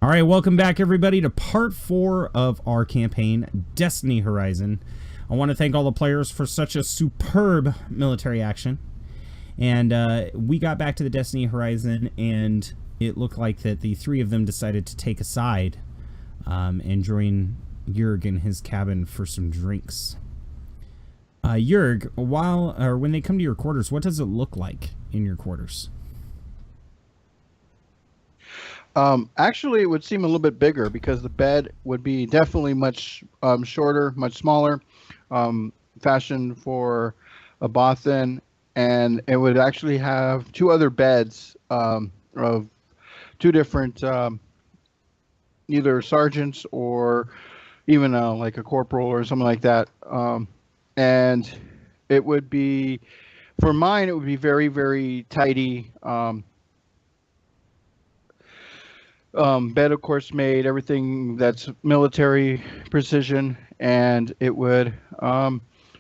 All right, welcome back, everybody, to part 4 of our campaign, Destiny Horizon. I want to thank all the players for such a superb military action. And we got back to the Destiny Horizon, and it looked like that the three of them decided to take a side and join Yurg in his cabin for some drinks. Yurg, when they come to your quarters, what does it look like in your quarters? Actually, it would seem a little bit bigger because the bed would be definitely much shorter, much smaller, fashioned for a Bothan, and it would actually have two other beds of two different either sergeants or even like a corporal or something like that. And it would be, for mine, it would be very, very tidy. Bed, of course, made everything that's military precision, and it would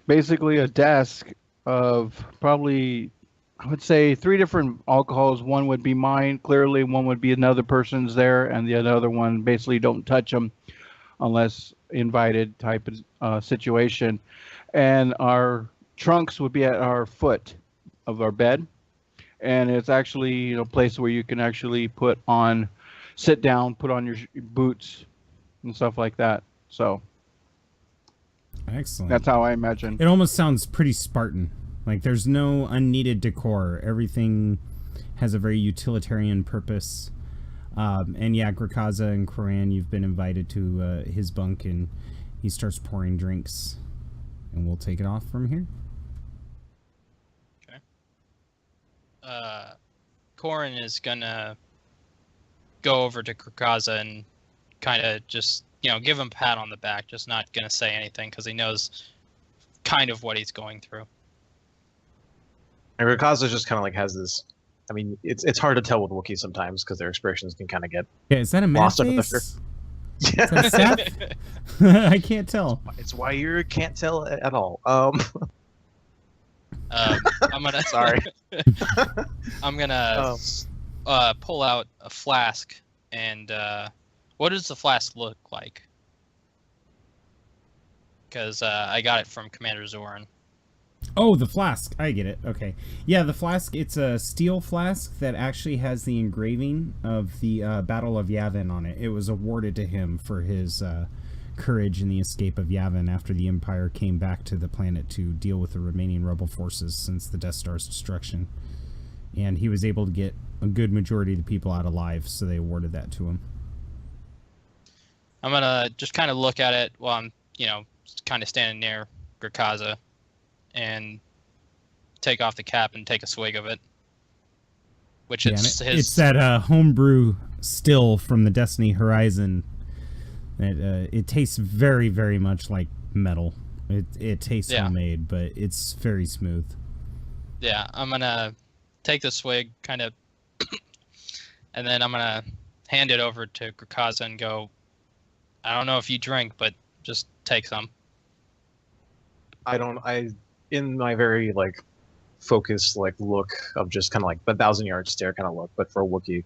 basically a desk of probably, I would say, three different alcohols. One would be mine, clearly. One would be another person's there, and the other one basically don't touch them unless invited type of situation. And our trunks would be at our foot of our bed, and it's actually a place where you can actually sit down, put on your boots and stuff like that. So Excellent. that's how I imagine. It almost sounds pretty Spartan. Like there's no unneeded decor. Everything has a very utilitarian purpose. And yeah, Grakaza and Koran, you've been invited to his bunk, and he starts pouring drinks. And we'll take it off from here. Okay. Koran is gonna go over to Grakaza and kind of just, give him a pat on the back, just not going to say anything because he knows kind of what he's going through. And Grakaza just kind of like has this, I mean, it's hard to tell with Wookiees sometimes because their expressions can kind of get is that a lost mad under the face? Yeah. Is that a sad? I can't tell. It's why you can't tell at all. I'm gonna Sorry. I'm gonna pull out a flask, and what does the flask look like? Because I got it from Commander Zoran. Oh, the flask. I get it. Okay. Yeah, the flask, it's a steel flask that actually has the engraving of the Battle of Yavin on it. It was awarded to him for his courage in the escape of Yavin after the Empire came back to the planet to deal with the remaining rebel forces since the Death Star's destruction. And he was able to get a good majority of the people out alive, so they awarded that to him. I'm gonna just kind of look at it while I'm, kind of standing near Grakaza, and take off the cap and take a swig of it. Which it's that homebrew still from the Destiny Horizon. It tastes very, very much like metal. It tastes homemade, but it's very smooth. Yeah, I'm gonna take the swig, kind of, and then I'm gonna hand it over to Grakaza and go, I don't know if you drink, but just take some. In my very focused look of just kind of the 1,000-yard stare kind of look, but for a Wookiee,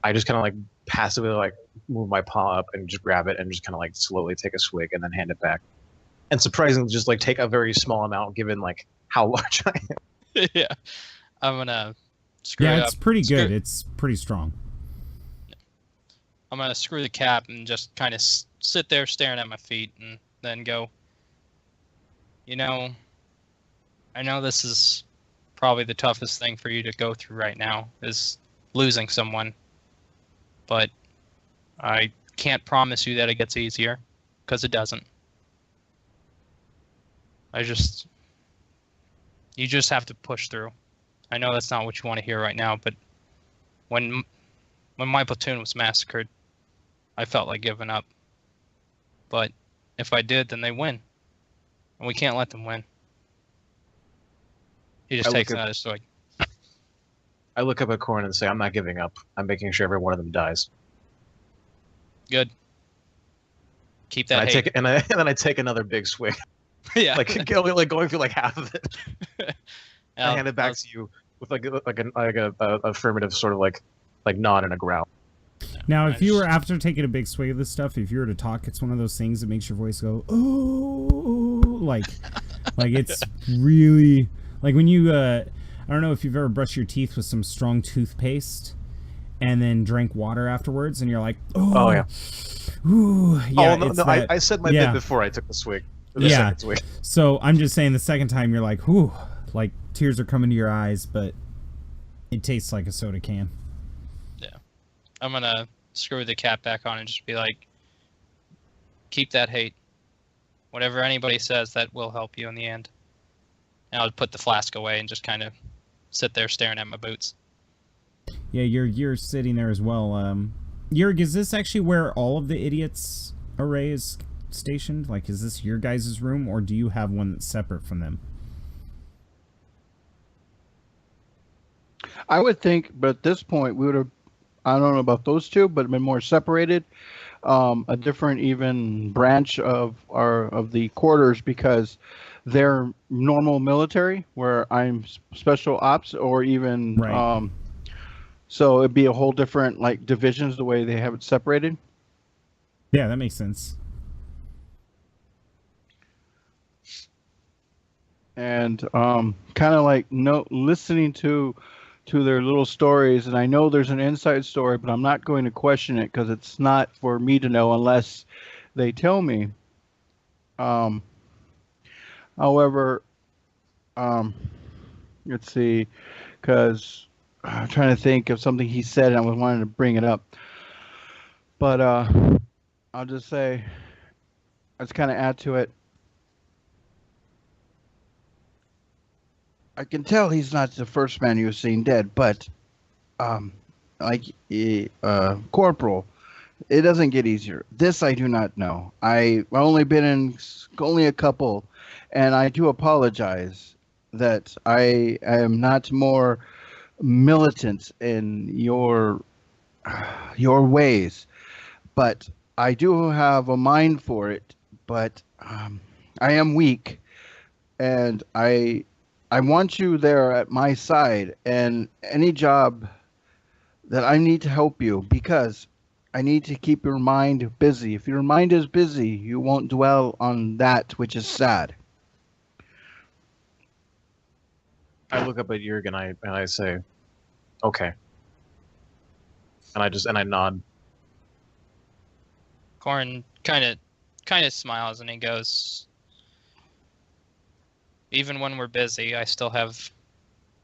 I just kind of passively move my paw up and just grab it and just kind of slowly take a swig and then hand it back. And surprisingly, just take a very small amount given how large I am. Yeah, I'm gonna screw it up. Yeah, it's pretty good. It's pretty strong. I'm gonna screw the cap and just kind of sit there staring at my feet, and then go, I know this is probably the toughest thing for you to go through right now, is losing someone. But I can't promise you that it gets easier, because it doesn't. You just have to push through. I know that's not what you want to hear right now, but when my platoon was massacred, I felt like giving up. But if I did, then they win. And we can't let them win. He just takes another swig. I look up at Koran and say, I'm not giving up. I'm making sure every one of them dies. Good. Keep that hate. And then I take another big swig. Yeah. Going through half of it. I hand it back to you with a affirmative sort of nod and a growl. Now, I if you just- were after taking a big swig of this stuff, if you were to talk, it's one of those things that makes your voice go, oh, like it's really, like when you, I don't know if you've ever brushed your teeth with some strong toothpaste and then drank water afterwards, and you're like, Oh yeah. ooh, yeah. Oh no, it's no, that- I said my yeah. bit before I took the swig. The Yeah. second swig. So I'm just saying, the second time you're like, whew, like tears are coming to your eyes, but it tastes like a soda can. I'm gonna screw the cap back on and just be like, keep that hate. Whatever anybody says, that will help you in the end. And I'll put the flask away and just kind of sit there staring at my boots. Yeah, you're sitting there as well. Yurg, is this actually where all of the idiots array is stationed? Like, is this your guys' room, or do you have one that's separate from them? I would think, but at this point, we would have, I don't know about those two, but been more separated, a different even branch of the quarters, because they're normal military, where I'm special ops, or even, Right. so it'd be a whole different, like, divisions, the way they have it separated. Yeah, that makes sense. And kind of like listening to their little stories, and I know there's an inside story, but I'm not going to question it because it's not for me to know unless they tell me. However, let's see, because I'm trying to think of something he said and I was wanting to bring it up, but I'll just say, let's kind of add to it. I can tell he's not the first man you've seen dead, but like Corporal, it doesn't get easier. This I do not know. I've only been in only a couple, and I do apologize that I am not more militant in your ways, but I do have a mind for it. But I am weak, and I want you there at my side, and any job that I need to help you, because I need to keep your mind busy. If your mind is busy, you won't dwell on that which is sad. I look up at Yurg and I say, okay. And I nod. Corin kind of smiles and he goes, even when we're busy, I still have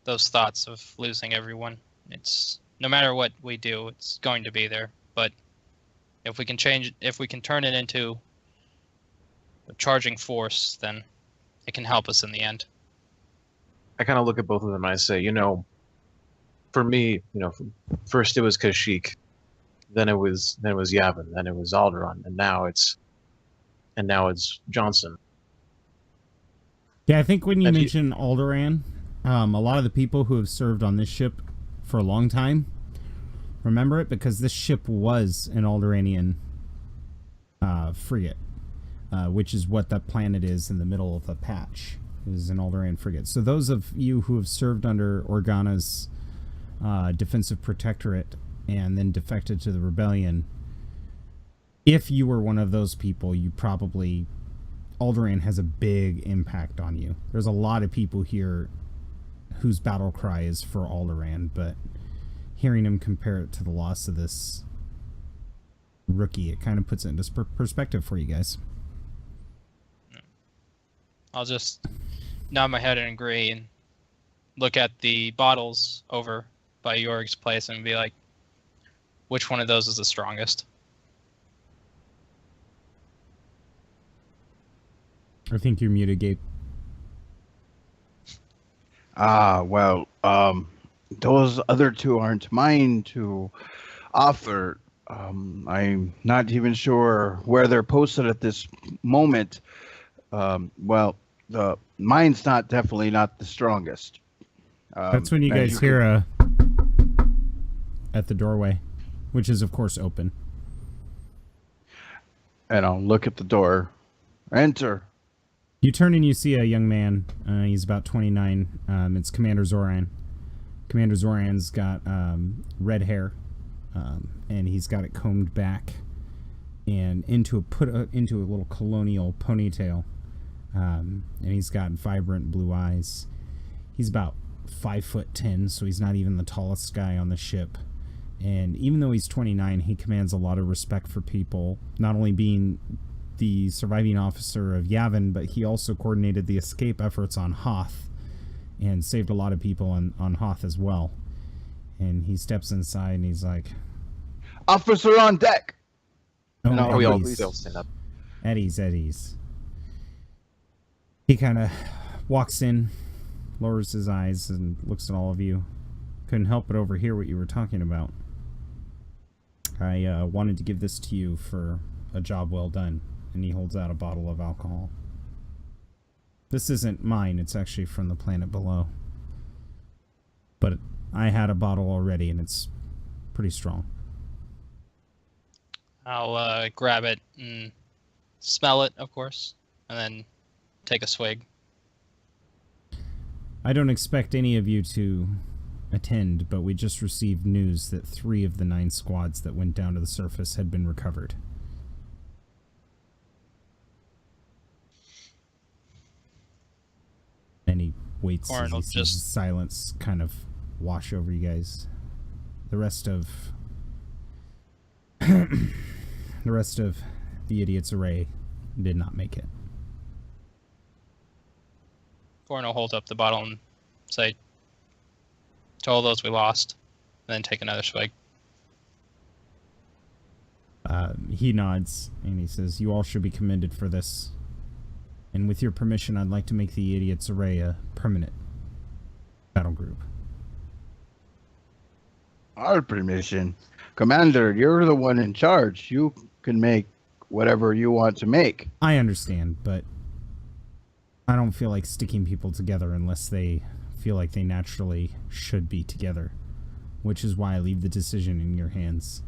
those thoughts of losing everyone. It's no matter what we do, it's going to be there. But if we can turn it into a charging force, then it can help us in the end. I kind of look at both of them and I say, for me, first it was Kashyyyk, then it was Yavin, then it was Alderaan, and now it's Johnson. Yeah, I think when you And mention Alderaan, a lot of the people who have served on this ship for a long time remember it, because this ship was an Alderaanian frigate, which is what that planet is in the middle of the patch, is an Alderaan frigate. So those of you who have served under Organa's defensive protectorate and then defected to the rebellion, if you were one of those people, you probably... Alderaan has a big impact on you. There's a lot of people here whose battle cry is for Alderaan, but hearing him compare it to the loss of this rookie, it kind of puts it into perspective for you guys. I'll just nod my head and agree and look at the bottles over by Yurg's place and be like, which one of those is the strongest? I think you're muted, Gabe. Well, those other two aren't mine to offer. I'm not even sure where they're posted at this moment. Well, mine's definitely not the strongest. That's when you as guys can- hear at the doorway, which is of course open. And I'll look at the door. Enter. You turn and you see a young man. He's about 29. It's Commander Zoran. Commander Zoran's got red hair, and he's got it combed back and into a little colonial ponytail, and he's got vibrant blue eyes. He's about 5'10", so he's not even the tallest guy on the ship. And even though he's 29, he commands a lot of respect for people, not only being the surviving officer of Yavin, but he also coordinated the escape efforts on Hoth and saved a lot of people on Hoth as well. And he steps inside and he's like, "Officer on deck!" Oh, No, we all Eddie's. stand up. Eddie's. He kind of walks in, lowers his eyes, and looks at all of you. Couldn't help but overhear what you were talking about. I wanted to give this to you for a job well done. And he holds out a bottle of alcohol. This isn't mine, it's actually from the planet below. But I had a bottle already, and it's pretty strong. I'll grab it and smell it, of course, and then take a swig. I don't expect any of you to attend, but we just received news that 3 of the 9 squads that went down to the surface had been recovered. And he waits as he sees silence kind of wash over you guys. The rest of the idiot's array did not make it. Corin will hold up the bottle and say, "To all those we lost," and then take another swig. He nods and he says, "You all should be commended for this. And with your permission, I'd like to make the idiot's array a permanent battle group." Our permission, Commander. You're the one in charge. You can make whatever you want to make. I understand, but I don't feel like sticking people together unless they feel like they naturally should be together, which is why I leave the decision in your hands.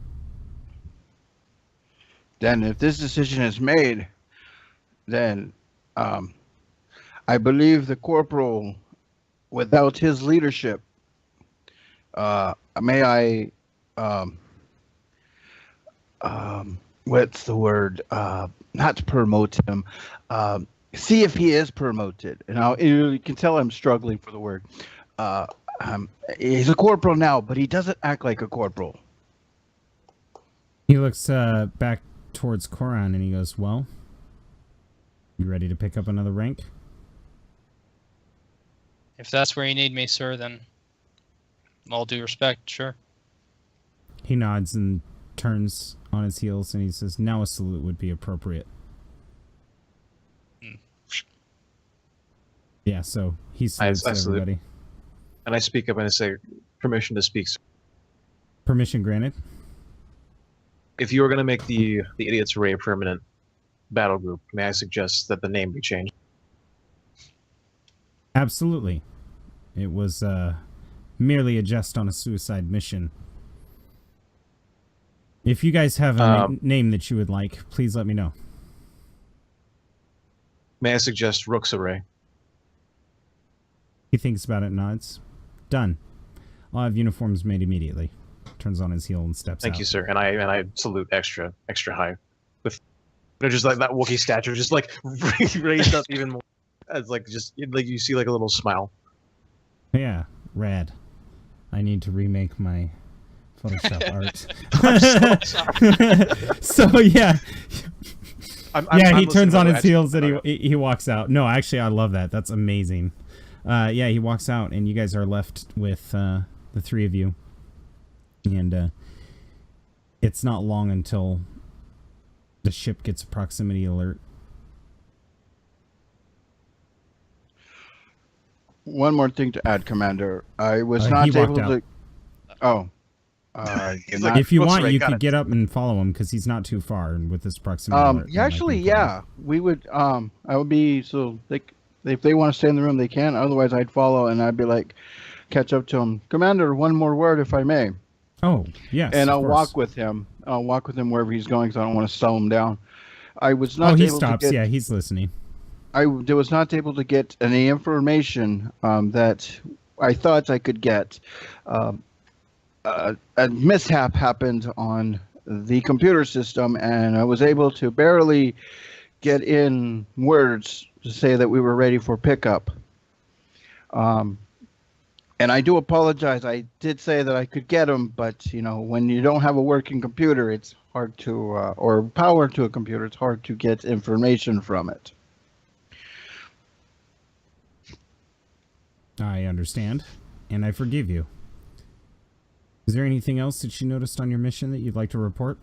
Then, if this decision is made, then I believe the corporal, without his leadership, may I, what's the word? Not promote him. See if he is promoted. And you can tell I'm struggling for the word. He's a corporal now, but he doesn't act like a corporal. He looks back towards Corin and he goes, "Well, you ready to pick up another rank?" If that's where you need me, sir, then all due respect, sure. He nods and turns on his heels and he says, "Now a salute would be appropriate." Yeah, so he salutes everybody. And I speak up and I say, "Permission to speak, sir." Permission granted. If you are going to make the Idiot's Array a permanent battle group, may I suggest that the name be changed? Absolutely. It was merely a jest on a suicide mission. If you guys have a name that you would like, please let me know. May I suggest Rook's Array? He thinks about it and nods. Done. I'll have uniforms made immediately. Turns on his heel and steps out. Thank you, sir. And I salute extra high, with just like that Wookiee stature, just like raised up even more. As like just like you see like a little smile. Yeah, rad. I need to remake my Photoshop art. So yeah, he turns on his heels and he walks out. No, actually, I love that. That's amazing. Yeah, he walks out and you guys are left with the 3 of you. And it's not long until the ship gets a proximity alert. One more thing to add, Commander. I was not able to. Oh. If you want, you could get up and follow him because he's not too far, and with this proximity alert. Actually, yeah, we would. I would be so if they want to stay in the room, they can. Otherwise, I'd follow and I'd be like, catch up to him. Commander, one more word, if I may. Oh, yes. And I'll walk with him. I'll walk with him wherever he's going because I don't want to slow him down. I was not. Oh, he able stops. to get, yeah, he's listening. I was not able to get any information that I thought I could get. a mishap happened on the computer system, and I was able to barely get in words to say that we were ready for pickup. And I do apologize. I did say that I could get them, but when you don't have a working computer, it's hard to, or power to a computer, it's hard to get information from it. I understand, and I forgive you. Is there anything else that you noticed on your mission that you'd like to report?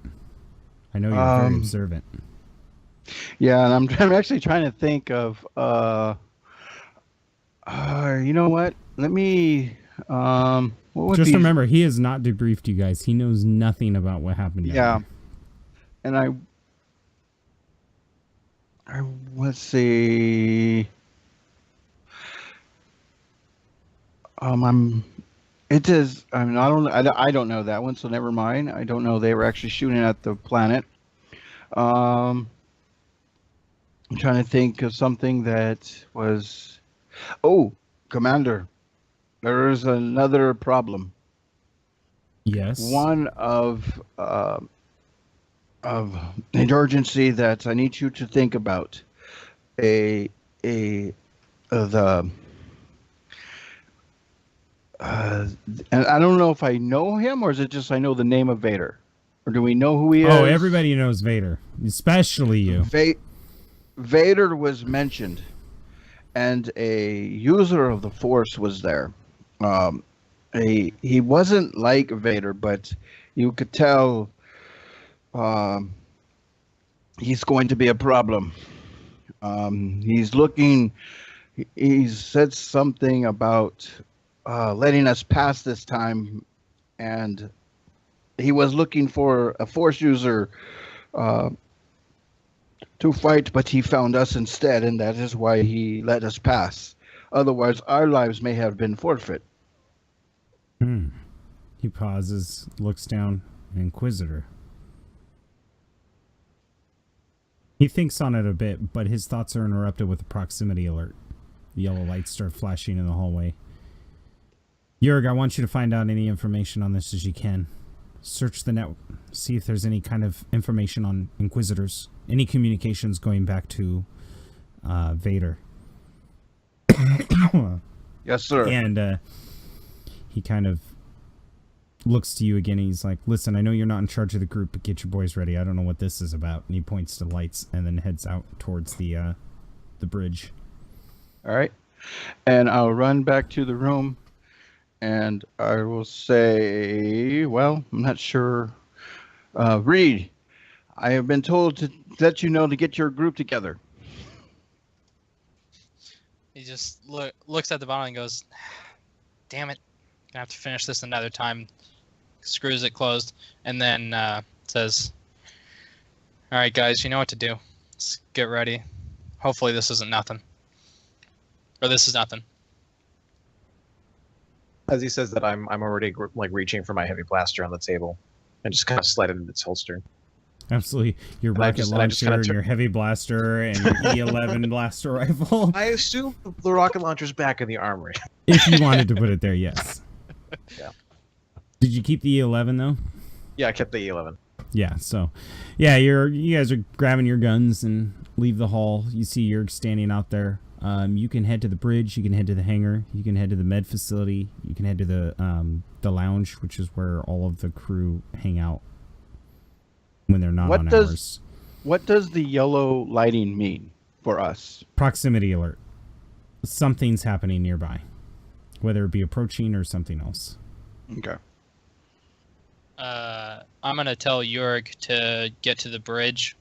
I know you're very observant. Yeah, and I'm actually trying to think of, you know what? Let me, what would Just be, remember, he has not debriefed you guys. He knows nothing about what happened down yeah, there. and let's see, it is, I mean, I don't know that one, so never mind. I don't know they were actually shooting at the planet. I'm trying to think of something that was, oh, Commander, there is another problem. Yes. One of an urgency that I need you to think about. And I don't know if I know him, or is it just I know the name of Vader, or do we know who he is? Oh, everybody knows Vader, especially you. Vader was mentioned, and a user of the Force was there. He wasn't like Vader, but you could tell he's going to be a problem. He said something about letting us pass this time, and he was looking for a Force user to fight, but he found us instead, and that is why he let us pass. Otherwise, our lives may have been forfeit. He pauses, looks down, an Inquisitor. He thinks on it a bit, but his thoughts are interrupted with a proximity alert. The yellow lights start flashing in the hallway. Yurg, I want you to find out any information on this as you can. Search the net, see if there's any kind of information on Inquisitors. Any communications going back to Vader. Yes, sir. And he kind of looks to you again, and he's like, listen, I know you're not in charge of the group, but get your boys ready. I don't know what this is about. And he points to lights and then heads out towards the bridge. All right. And I'll run back to the room, and I will say, well, I'm not sure. Reed, I have been told to let you know to get your group together. He just looks at the bottle and goes, damn it, gonna have to finish this another time. Screws it closed, and then says, all right, guys, you know what to do. Let's get ready. Hopefully this isn't nothing. Or this is nothing. As he says that, I'm already like reaching for my heavy blaster on the table, and just kind of slide it in its holster. Absolutely. Your And rocket launcher and kinda your heavy blaster and your E11 blaster rifle. I assume the rocket launcher's back in the armory. If you wanted to put it there, yes. Yeah. Did you keep the E11 though? Yeah, I kept the E11. Yeah, so yeah, you guys are grabbing your guns and leave the hall. You see Yurg standing out there. You can head to the bridge, you can head to the hangar, you can head to the med facility, you can head to the lounge, which is where all of the crew hang out when they're not on hours. What does the yellow lighting mean for us? Proximity alert. Something's happening nearby, whether it be approaching or something else. Okay. I'm gonna tell Yurg to get to the bridge,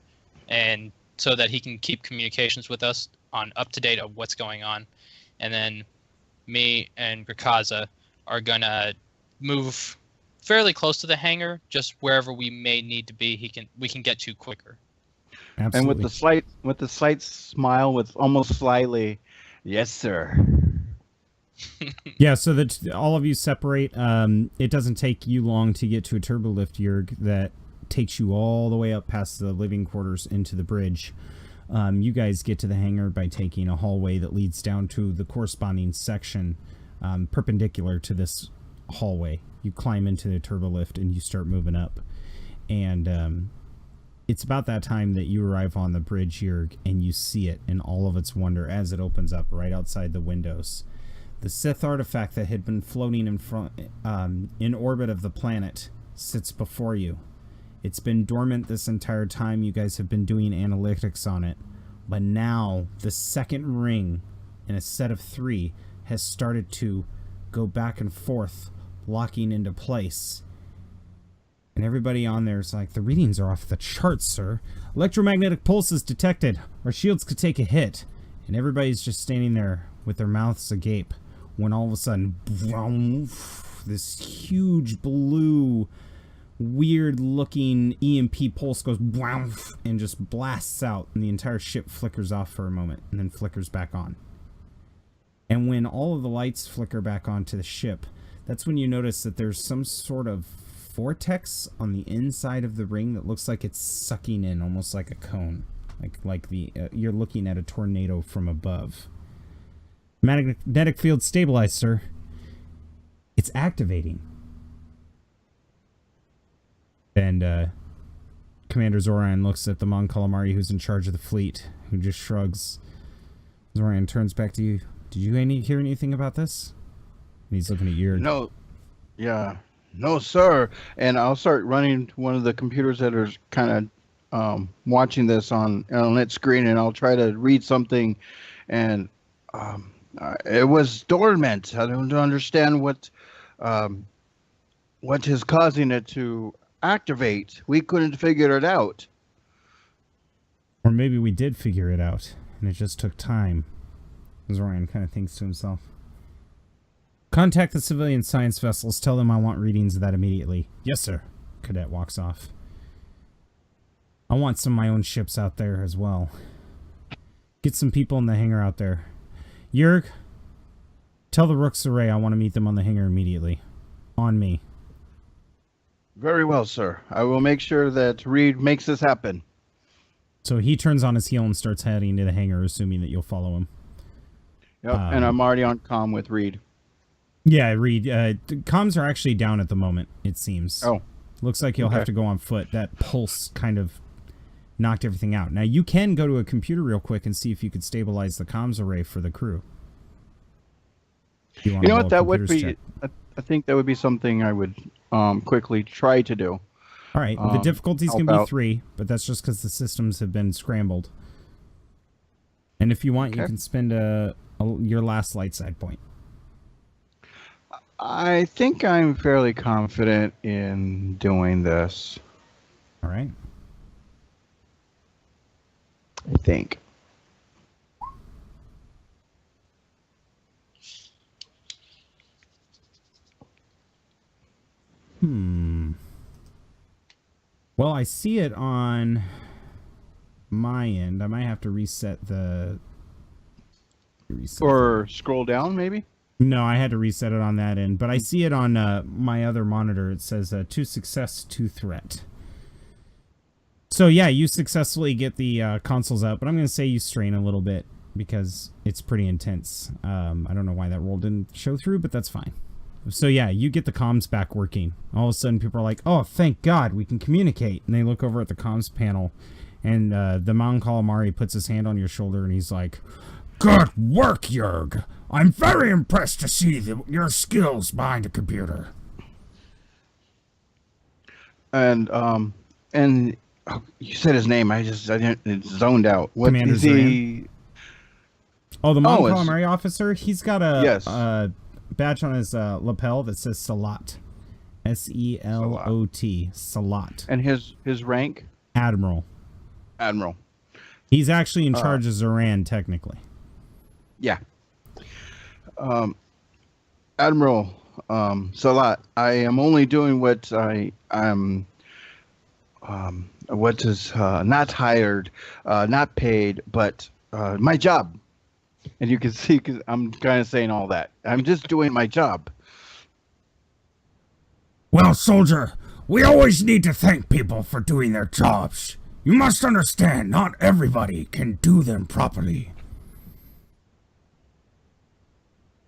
and so that he can keep communications with us on up to date of what's going on, and then me and Grakaza are gonna move fairly close to the hangar, just wherever we may need to be. We can get to quicker. Absolutely. And with the slight smile, with almost slightly, yes, sir. Yeah, so that all of you separate. It doesn't take you long to get to a turbo lift, Yurg, that takes you all the way up past the living quarters into the bridge. You guys get to the hangar by taking a hallway that leads down to the corresponding section perpendicular to this hallway. You climb into the turbo lift and you start moving up. And it's about that time that you arrive on the bridge, Yurg, and you see it in all of its wonder as it opens up right outside the windows. The Sith artifact that had been floating in front, in orbit of the planet, sits before you. It's been dormant this entire time. You guys have been doing analytics on it. But now, the second ring in a set of 3 has started to go back and forth, locking into place. And everybody on there is like, the readings are off the charts, sir. Electromagnetic pulses detected. Our shields could take a hit. And everybody's just standing there with their mouths agape when all of a sudden, this huge blue, weird-looking EMP pulse goes and just blasts out, and the entire ship flickers off for a moment and then flickers back on. And when all of the lights flicker back onto the ship, that's when you notice that there's some sort of vortex on the inside of the ring that looks like it's sucking in, almost like a cone, like the you're looking at a tornado from above. Magnetic field stabilized, sir. It's activating. And Commander Zoran looks at the Mon Calamari who's in charge of the fleet, who just shrugs. Zoran turns back to you. Did you hear anything about this? And he's looking at Yurg. No. Yeah. No, sir. And I'll start running one of the computers that are kind of watching this on its screen, and I'll try to read something. And it was dormant. I don't understand what is causing it to activate. We couldn't figure it out. Or maybe we did figure it out, and it just took time. Zoran kind of thinks to himself. Contact the civilian science vessels. Tell them I want readings of that immediately. Yes, sir. Cadet walks off. I want some of my own ships out there as well. Get some people in the hangar out there. Yurg, tell the Rook's Array I want to meet them on the hangar immediately. On me. Very well, sir. I will make sure that Reed makes this happen. So he turns on his heel and starts heading to the hangar, assuming that you'll follow him. Yep, and I'm already on comm with Reed. Yeah, Reed. Comms are actually down at the moment, it seems. Oh. Looks like you'll have to go on foot. That pulse kind of knocked everything out. Now, you can go to a computer real quick and see if you could stabilize the comms array for the crew. You know what? That would be... I think that would be something I would quickly try to do. All right. The difficulty's going to be 3, but that's just because the systems have been scrambled. And if you want, you can spend your last light side point. I think I'm fairly confident in doing this. All right. I think. Well, I see it on my end. I might have to reset the... Or scroll down, maybe? No, I had to reset it on that end. But I see it on my other monitor. It says 2 success, 2 threat. So, yeah, you successfully get the consoles out. But I'm going to say you strain a little bit because it's pretty intense. I don't know why that roll didn't show through, but that's fine. So, yeah, you get the comms back working. All of a sudden, people are like, oh, thank God, we can communicate. And they look over at the comms panel, and the Mon Calamari puts his hand on your shoulder, and he's like, good work, Yurg. I'm very impressed to see your skills behind a computer. And you said his name. I didn't zoned out. What Commander is he? Oh, the Mon Calamari officer. He's got a yes. Badge on his lapel that says Salat. S-E-L-O-T. Salat. And his rank? Admiral. Admiral. He's actually in charge of Zoran, technically. Yeah. Admiral Salat, I am only doing what I'm what is not hired, not paid, but my job. And you can see, because I'm kind of saying all that. I'm just doing my job. Well, soldier, we always need to thank people for doing their jobs. You must understand, not everybody can do them properly.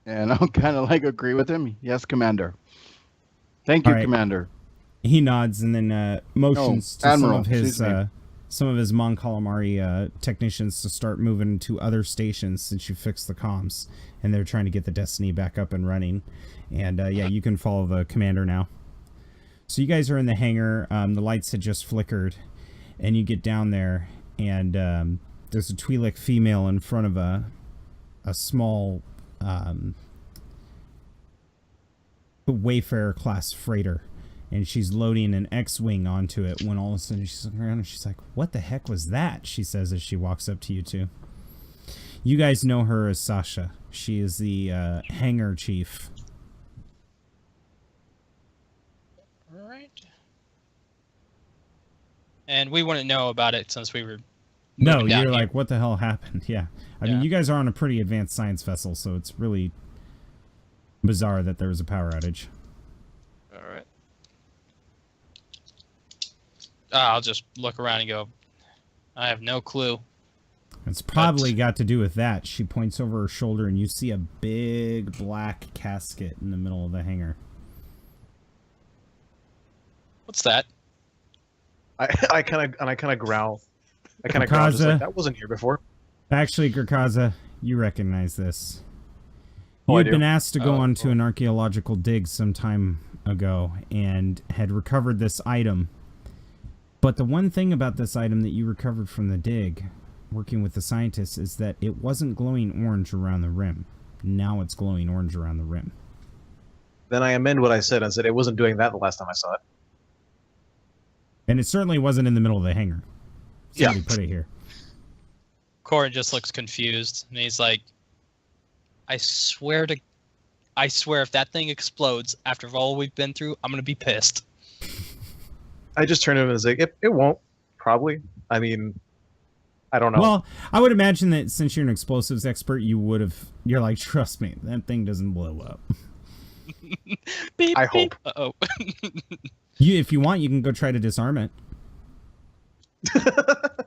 And I'll kind of like agree with him. Yes, Commander. Thank you, All right. Commander. He nods and then motions to Admiral, some of his Mon Calamari technicians to start moving to other stations since you fixed the comms, and they're trying to get the Destiny back up and running. And yeah, you can follow the commander now. So you guys are in the hangar. The lights had just flickered, and you get down there, and there's a Twi'lek female in front of a small Wayfarer class freighter. And she's loading an X-Wing onto it when all of a sudden she's looking around and she's like, "What the heck was that?" she says as she walks up to you two. You guys know her as Sasha. She is the hangar chief. All right. And we wouldn't know about it since we were. No, moving down you're here. like, what the hell happened? Yeah. I mean, you guys are on a pretty advanced science vessel, so it's really bizarre that there was a power outage. All right. I'll just look around and go, I have no clue. It's probably got to do with that. She points over her shoulder, and you see a big black casket in the middle of the hangar. What's that? I kind of growl. I kind of growl, just like, that wasn't here before. Actually, Gurkaza, you recognize this. Oh, You I had do? been asked to go onto an archaeological dig some time ago and had recovered this item. But the one thing about this item that you recovered from the dig, working with the scientists, is that it wasn't glowing orange around the rim. Now it's glowing orange around the rim. Then I amend what I said and said it wasn't doing that the last time I saw it. And it certainly wasn't in the middle of the hangar. Yeah. Somebody put it here. Corin just looks confused, and he's like, I swear if that thing explodes after all we've been through, I'm going to be pissed. I just turned to him and was like, it won't, probably. I mean, I don't know. Well, I would imagine that since you're an explosives expert, you're like, trust me, that thing doesn't blow up. Beep, I beep. hope. Uh-oh. If you want, you can go try to disarm it.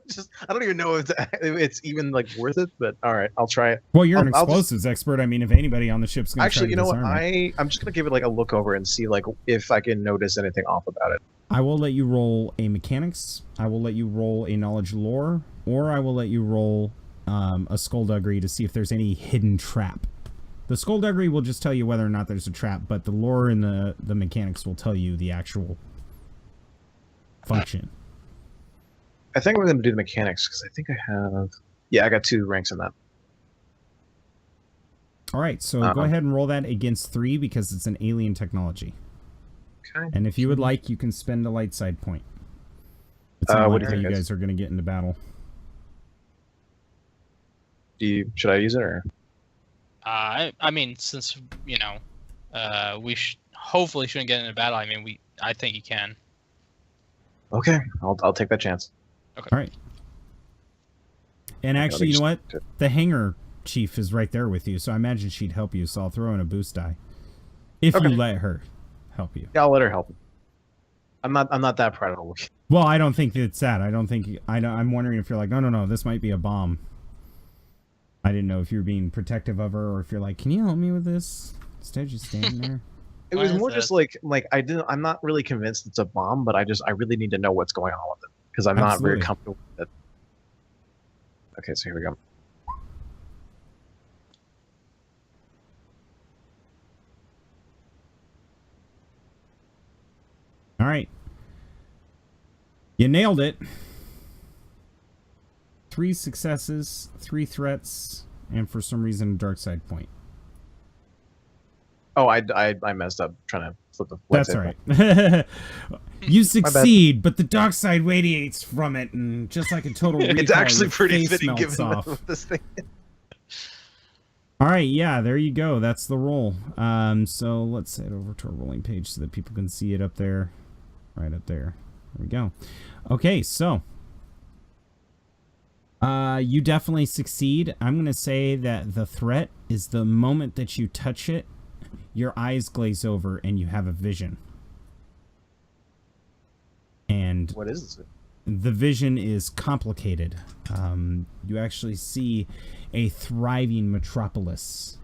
Just, I don't even know if it's even like worth it, but all right, I'll try it. Well, you're an I'll just- explosives expert. I mean, if anybody on the ship's going to Actually, try you to know what? disarm it. I'm just gonna give it like a look over and see like if I can notice anything off about it. I will let you roll a mechanics, I will let you roll a knowledge lore, or I will let you roll a skullduggery to see if there's any hidden trap. The skullduggery will just tell you whether or not there's a trap, but the lore and the mechanics will tell you the actual function. I think I'm gonna do the mechanics because I think I have. Yeah, I got 2 ranks in that. All right, so go ahead and roll that against 3 because it's an alien technology. Okay. And if you would like, you can spend a light side point. It's What do you unlikely think, you guys? guys are going to get into battle. Should I use it or? I mean, since, we hopefully shouldn't get into battle, I think you can. Okay, I'll take that chance. All right. And actually, you know what? The hangar chief is right there with you, so I imagine she'd help you, so I'll throw in a boost die. If you Okay. let her help you. Yeah, I'll let her help. I'm not that proud of the look. Well, I don't think it's that. I'm wondering if you're like, no, this might be a bomb. I didn't know if you were being protective of her or if you're like, can you help me with this? Instead, just standing there. It was more just like I'm not really convinced it's a bomb, but I really need to know what's going on with it because I'm not very Absolutely. comfortable with it. Okay, so here we go. All right. You nailed it. 3 successes, 3 threats, and for some reason, a dark side point. Oh, I messed up trying to flip the. That's all right. You succeed, but the dark side radiates from it, and just like a total recall, It's actually your pretty face fitting melts given off. this thing. All right, yeah, there you go. That's the roll. So let's head over to our rolling page so that people can see it up there, right up there. There we go. Okay, so you definitely succeed. I'm gonna say that the threat is the moment that you touch it, your eyes glaze over and you have a vision. And What is this? the vision is complicated. You actually see a thriving metropolis,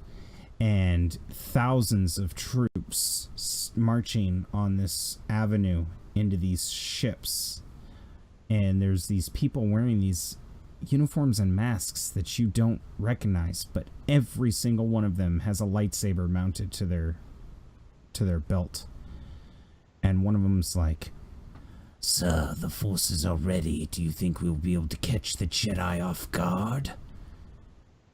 and thousands of troops marching on this avenue into these ships. And there's these people wearing these uniforms and masks that you don't recognize, but every single one of them has a lightsaber mounted to their belt. And one of them's like, "Sir, the forces are ready. Do you think we'll be able to catch the Jedi off guard?"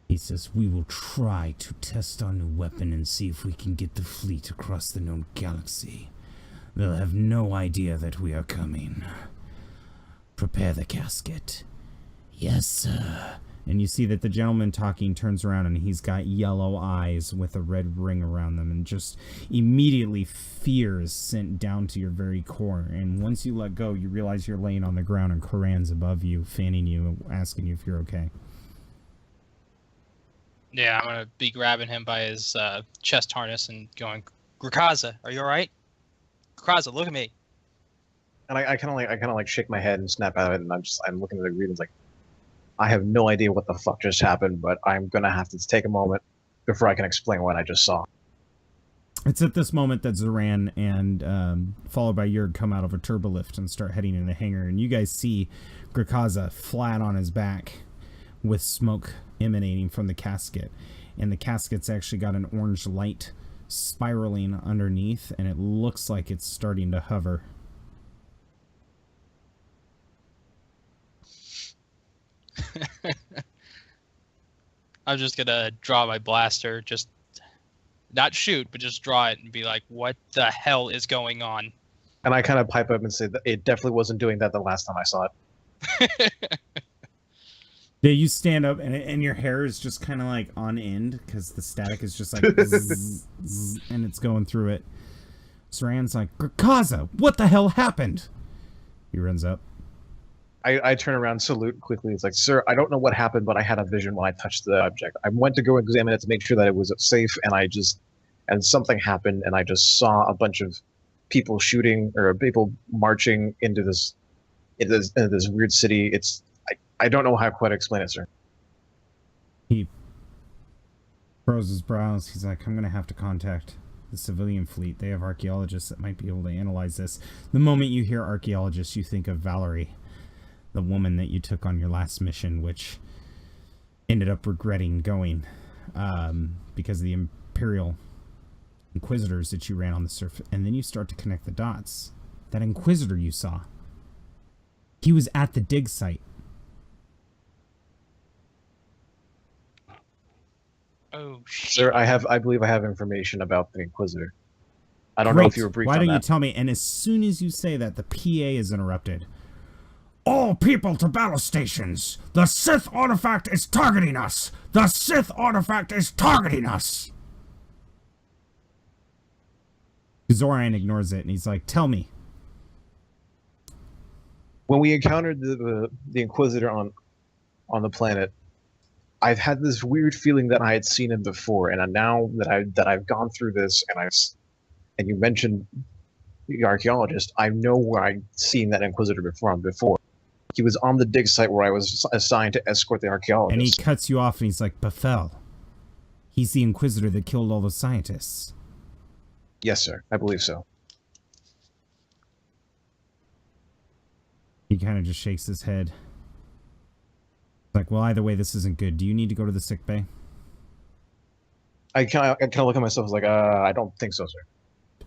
He says, "We will try to test our new weapon and see if we can get the fleet across the known galaxy. They'll have no idea that we are coming. Prepare the casket." "Yes, sir." And you see that the gentleman talking turns around and he's got yellow eyes with a red ring around them, and just immediately fear is sent down to your very core. And once you let go, you realize you're laying on the ground and Koran's above you, fanning you, asking you if you're okay. Yeah, I'm gonna be grabbing him by his chest harness and going, "Grakaza, are you all right? Grakaza, look at me." And I kind of like shake my head and snap out of it, and I'm looking at the greetings like, I have no idea what the fuck just happened, but I'm gonna have to take a moment before I can explain what I just saw. It's at this moment that Zoran and followed by Yurg come out of a turbolift and start heading in the hangar, and you guys see Grakaza flat on his back with smoke emanating from the casket, and the casket's actually got an orange light spiraling underneath, and it looks like it's starting to hover. I'm just gonna draw my blaster, just not shoot, but just draw it and be like, "What the hell is going on?" And I kind of pipe up and say that it definitely wasn't doing that the last time I saw it. Yeah, you stand up and your hair is just kind of like on end because the static is just like zzz, zzz, and it's going through it. Zoran's like, "Grakaza, what the hell happened?" He runs up. I turn around, salute quickly. It's like, "Sir, I don't know what happened, but I had a vision when I touched the object. I went to go examine it to make sure that it was safe, and something happened, and I just saw a bunch of people shooting or people marching into this weird city. I don't know how to quite explain it, sir." He furrows his brows. He's like, "I'm going to have to contact the civilian fleet. They have archaeologists that might be able to analyze this." The moment you hear archaeologists, you think of Valerie, the woman that you took on your last mission, which ended up regretting going because of the Imperial Inquisitors that you ran on the surface. And then you start to connect the dots. That Inquisitor you saw, he was at the dig site. Oh shit! Sir, I believe I have information about the Inquisitor. I don't know if you were briefed Why on don't that. you tell me? And as soon as you say that, the PA is interrupted. "All people to battle stations! The Sith artifact is targeting us! The Sith artifact is targeting us!" Zoran ignores it, and he's like, "Tell me." When we encountered the Inquisitor on the planet, I've had this weird feeling that I had seen him before, and now that I've gone through this, and you mentioned the archaeologist, I know where I've seen that Inquisitor before. He was on the dig site where I was assigned to escort the archaeologist. And he cuts you off, and he's like, "Befel. He's the Inquisitor that killed all the scientists." Yes, sir. I believe so. He kind of just shakes his head. Like, "Well, either way, this isn't good. Do you need to go to the sick bay?" I kind of look at myself like, I don't think so, sir.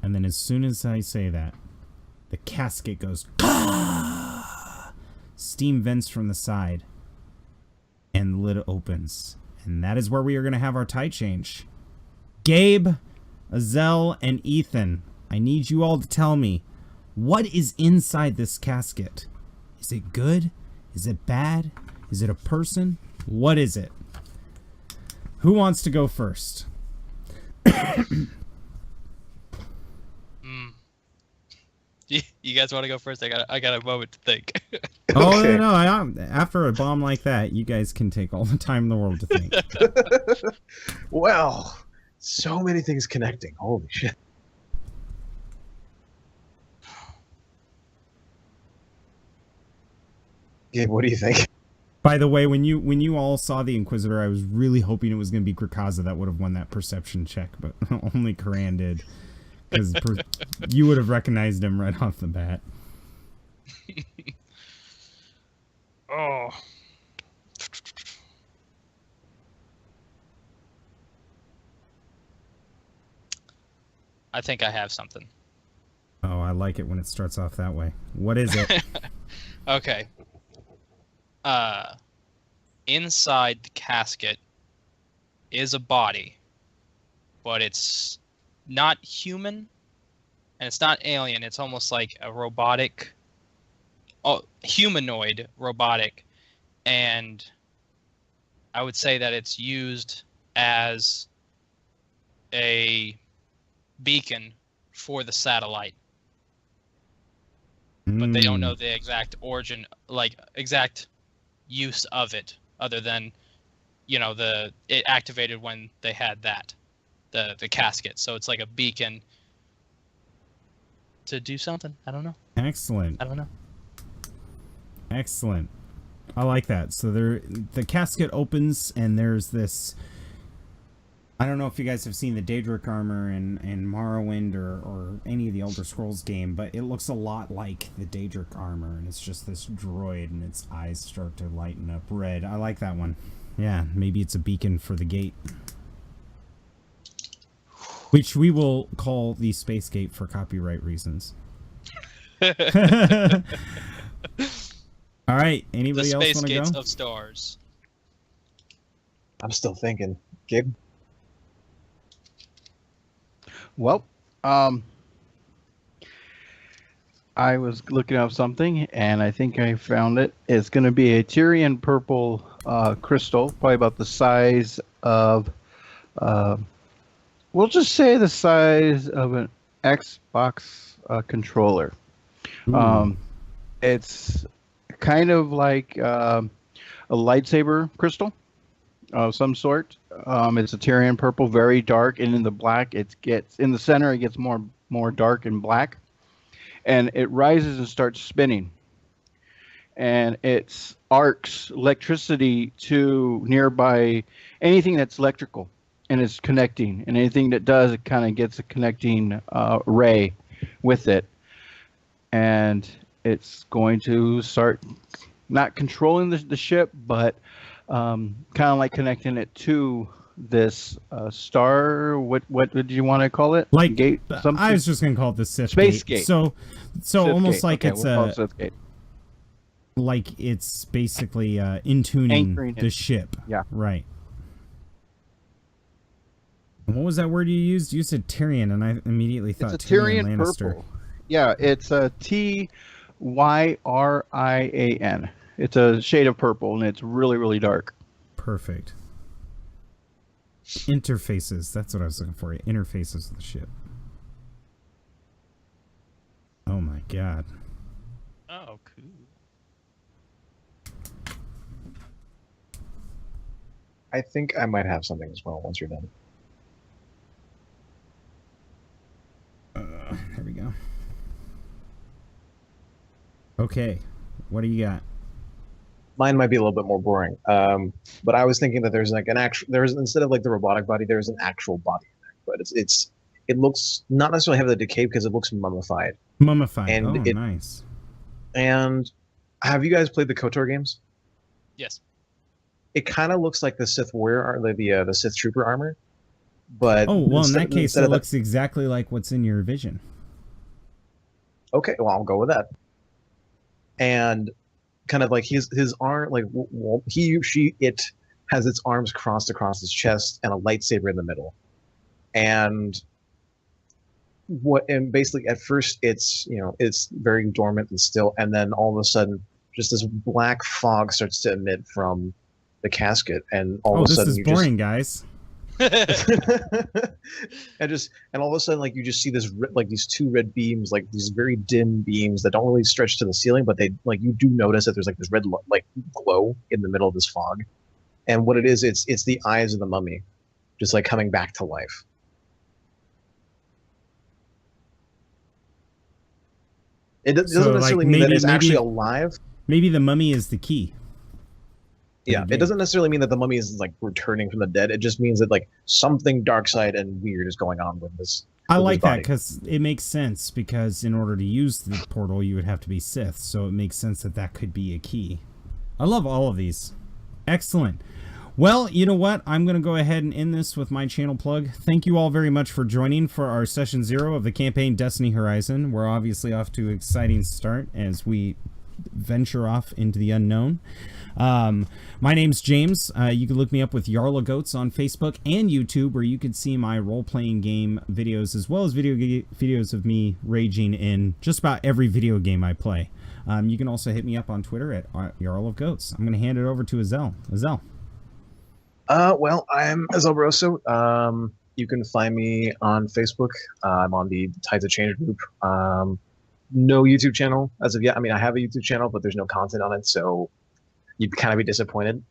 And then as soon as I say that, the casket goes... Steam vents from the side, and the lid opens. And that is where we are going to have our tie change. Gabe, Azel, and Ethan, I need you all to tell me, what is inside this casket? Is it good? Is it bad? Is it a person? What is it? Who wants to go first? You guys want to go first? I got a moment to think. Oh, Okay. no, after a bomb like that, you guys can take all the time in the world to think. Well, so many things connecting. Holy shit. Gabe, what do you think? By the way, when you all saw the Inquisitor, I was really hoping it was going to be Krakaza that would have won that perception check, but only Karan did. Because you would have recognized him right off the bat. Oh. I think I have something. Oh, I like it when it starts off that way. What is it? Okay. Inside the casket is a body, but it's not human, and it's not alien. It's almost like a robotic, humanoid robotic, and I would say that it's used as a beacon for the satellite. But they don't know the exact origin, like exact use of it, other than, you know, it activated when they had the casket. So it's like a beacon to do something. I don't know. Excellent. I don't know. Excellent. I like that. So the casket opens and there's this. I don't know if you guys have seen the Daedric armor in Morrowind or any of the Elder Scrolls game, but it looks a lot like the Daedric armor, and it's just this droid, and its eyes start to lighten up red. I like that one. Yeah, maybe it's a beacon for the gate. Which we will call the Space Gate for copyright reasons. All right, anybody else want to go? The Space Gates of Stars. I'm still thinking. Gabe? Well, I was looking up something, and I think I found it. It's going to be a Tyrian purple crystal, probably about the size of, we'll just say the size of an Xbox controller. It's kind of like a lightsaber crystal of some sort. It's a Tyrian purple, very dark, and in the black, in the center, it gets more dark and black, and it rises and starts spinning, and it arcs electricity to nearby anything that's electrical, and it's connecting, and anything that does, it kind of gets a connecting ray with it, and it's going to start not controlling the ship, but kind of like connecting it to this star. What did you want to call it? Like gate? Something? I was just gonna call it the Sith Space gate. gate. So Sith almost gate. like Okay, it's we'll call it Sith gate. like it's basically in tuning Anchoring the it. ship. Yeah. Right. And what was that word you used? You said Tyrian, and I immediately thought It's a Tyrian Lannister. purple. Yeah, it's a Tyrian. It's a shade of purple, and it's really, really dark. Perfect. Interfaces. That's what I was looking for. Interfaces of the ship. Oh my god. Oh, cool. I think I might have something as well once you're done. There we go. Okay. What do you got? Mine might be a little bit more boring. But I was thinking that there's like instead of like the robotic body, there's an actual body in there. But it looks not necessarily have the decay because it looks mummified. Mummified. And Nice. And have you guys played the KOTOR games? Yes. It kind of looks like the Sith warrior, the Sith trooper armor. But Oh, well, in that case, it of looks exactly like what's in your vision. Okay, well, I'll go with that. And kind of like his arm, like it has its arms crossed across his chest and a lightsaber in the middle. And basically at first it's very dormant and still, and then all of a sudden just this black fog starts to emit from the casket, and all of a sudden this is boring, guys. and all of a sudden, like, you just see these two red beams, like these very dim beams that don't really stretch to the ceiling, but they, like, you do notice that there's like this red like glow in the middle of this fog, and what it is, it's the eyes of the mummy, just like coming back to life. It doesn't necessarily mean that it's actually alive. Maybe the mummy is the key. Yeah, it doesn't necessarily mean that the mummy is like returning from the dead. It just means that like something dark side and weird is going on with this. I like that because it makes sense, because in order to use the portal, you would have to be Sith. So it makes sense that that could be a key. I love all of these. Excellent. Well, you know what? I'm going to go ahead and end this with my channel plug. Thank you all very much for joining for our session 0 of the campaign Destiny Horizon. We're obviously off to an exciting start as we venture off into the unknown. My name's James. You can look me up with Yarla Goats on Facebook and YouTube, where you can see my role-playing game videos, as well as videos of me raging in just about every video game I play. You can also hit me up on Twitter at Yarl of Goats. I'm going to hand it over to Azel. Azel. Well, I'm Azel Barroso. You can find me on Facebook. I'm on the Tides of Change group. No YouTube channel as of yet. I mean, I have a YouTube channel, but there's no content on it, so you'd kind of be disappointed.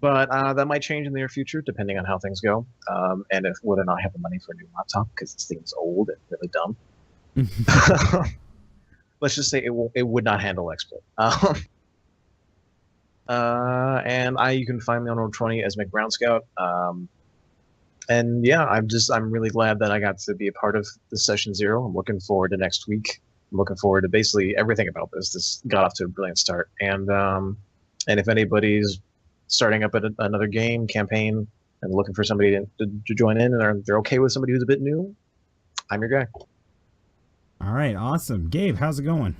But that might change in the near future, depending on how things go, and if whether or not I have the money for a new laptop, because this thing's old and really dumb. Let's just say it would not handle XSplit. And you can find me on Roll20 as McBrown Scout. And yeah, I'm really glad that I got to be a part of the session 0. I'm looking forward to next week. I'm looking forward to basically everything about this. This got off to a brilliant start. And if anybody's starting up another campaign, and looking for somebody to join in, and they're okay with somebody who's a bit new, I'm your guy. All right, awesome. Gabe, how's it going?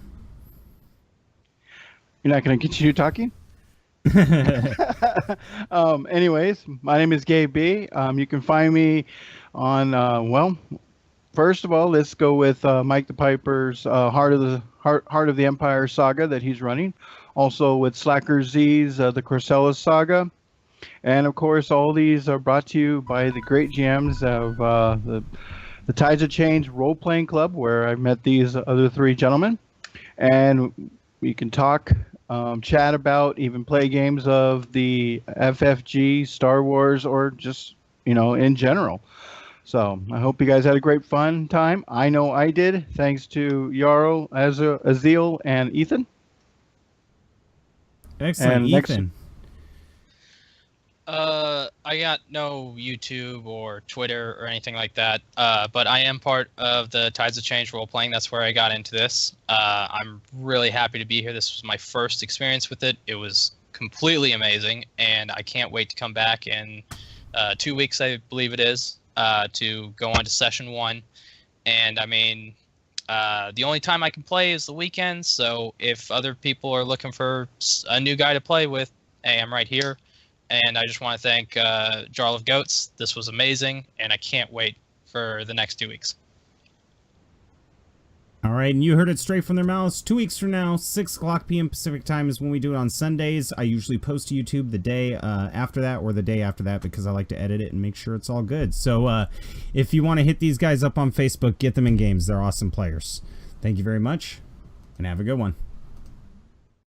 You're not going to continue talking? Anyways, my name is Gabe B. You can find me on, well, first of all, let's go with Mike the Piper's Heart of the Empire saga that he's running. Also with Slacker Z's the Corsellas saga. And of course, all these are brought to you by the great GMs of the Tides of Change role-playing club, where I met these other 3 gentlemen. And we can talk, chat about, even play games of the FFG, Star Wars, or just, in general. So I hope you guys had a great fun time. I know I did, thanks to Yarl, Azil, and Ethan. Excellent. And Ethan. I got no YouTube or Twitter or anything like that, but I am part of the Tides of Change role-playing. That's where I got into this. I'm really happy to be here. This was my first experience with it. It was completely amazing, and I can't wait to come back in 2 weeks, I believe it is, to go on to session 1. And I mean, the only time I can play is the weekends, so if other people are looking for a new guy to play with, hey, I'm right here. And I just want to thank Jarl of Goats. This was amazing, and I can't wait for the next 2 weeks. All right, and you heard it straight from their mouths. 2 weeks from now, 6:00 p.m. Pacific time is when we do it on Sundays. I usually post to YouTube the day after that or the day after that, because I like to edit it and make sure it's all good. So if you want to hit these guys up on Facebook, get them in games. They're awesome players. Thank you very much, and have a good one.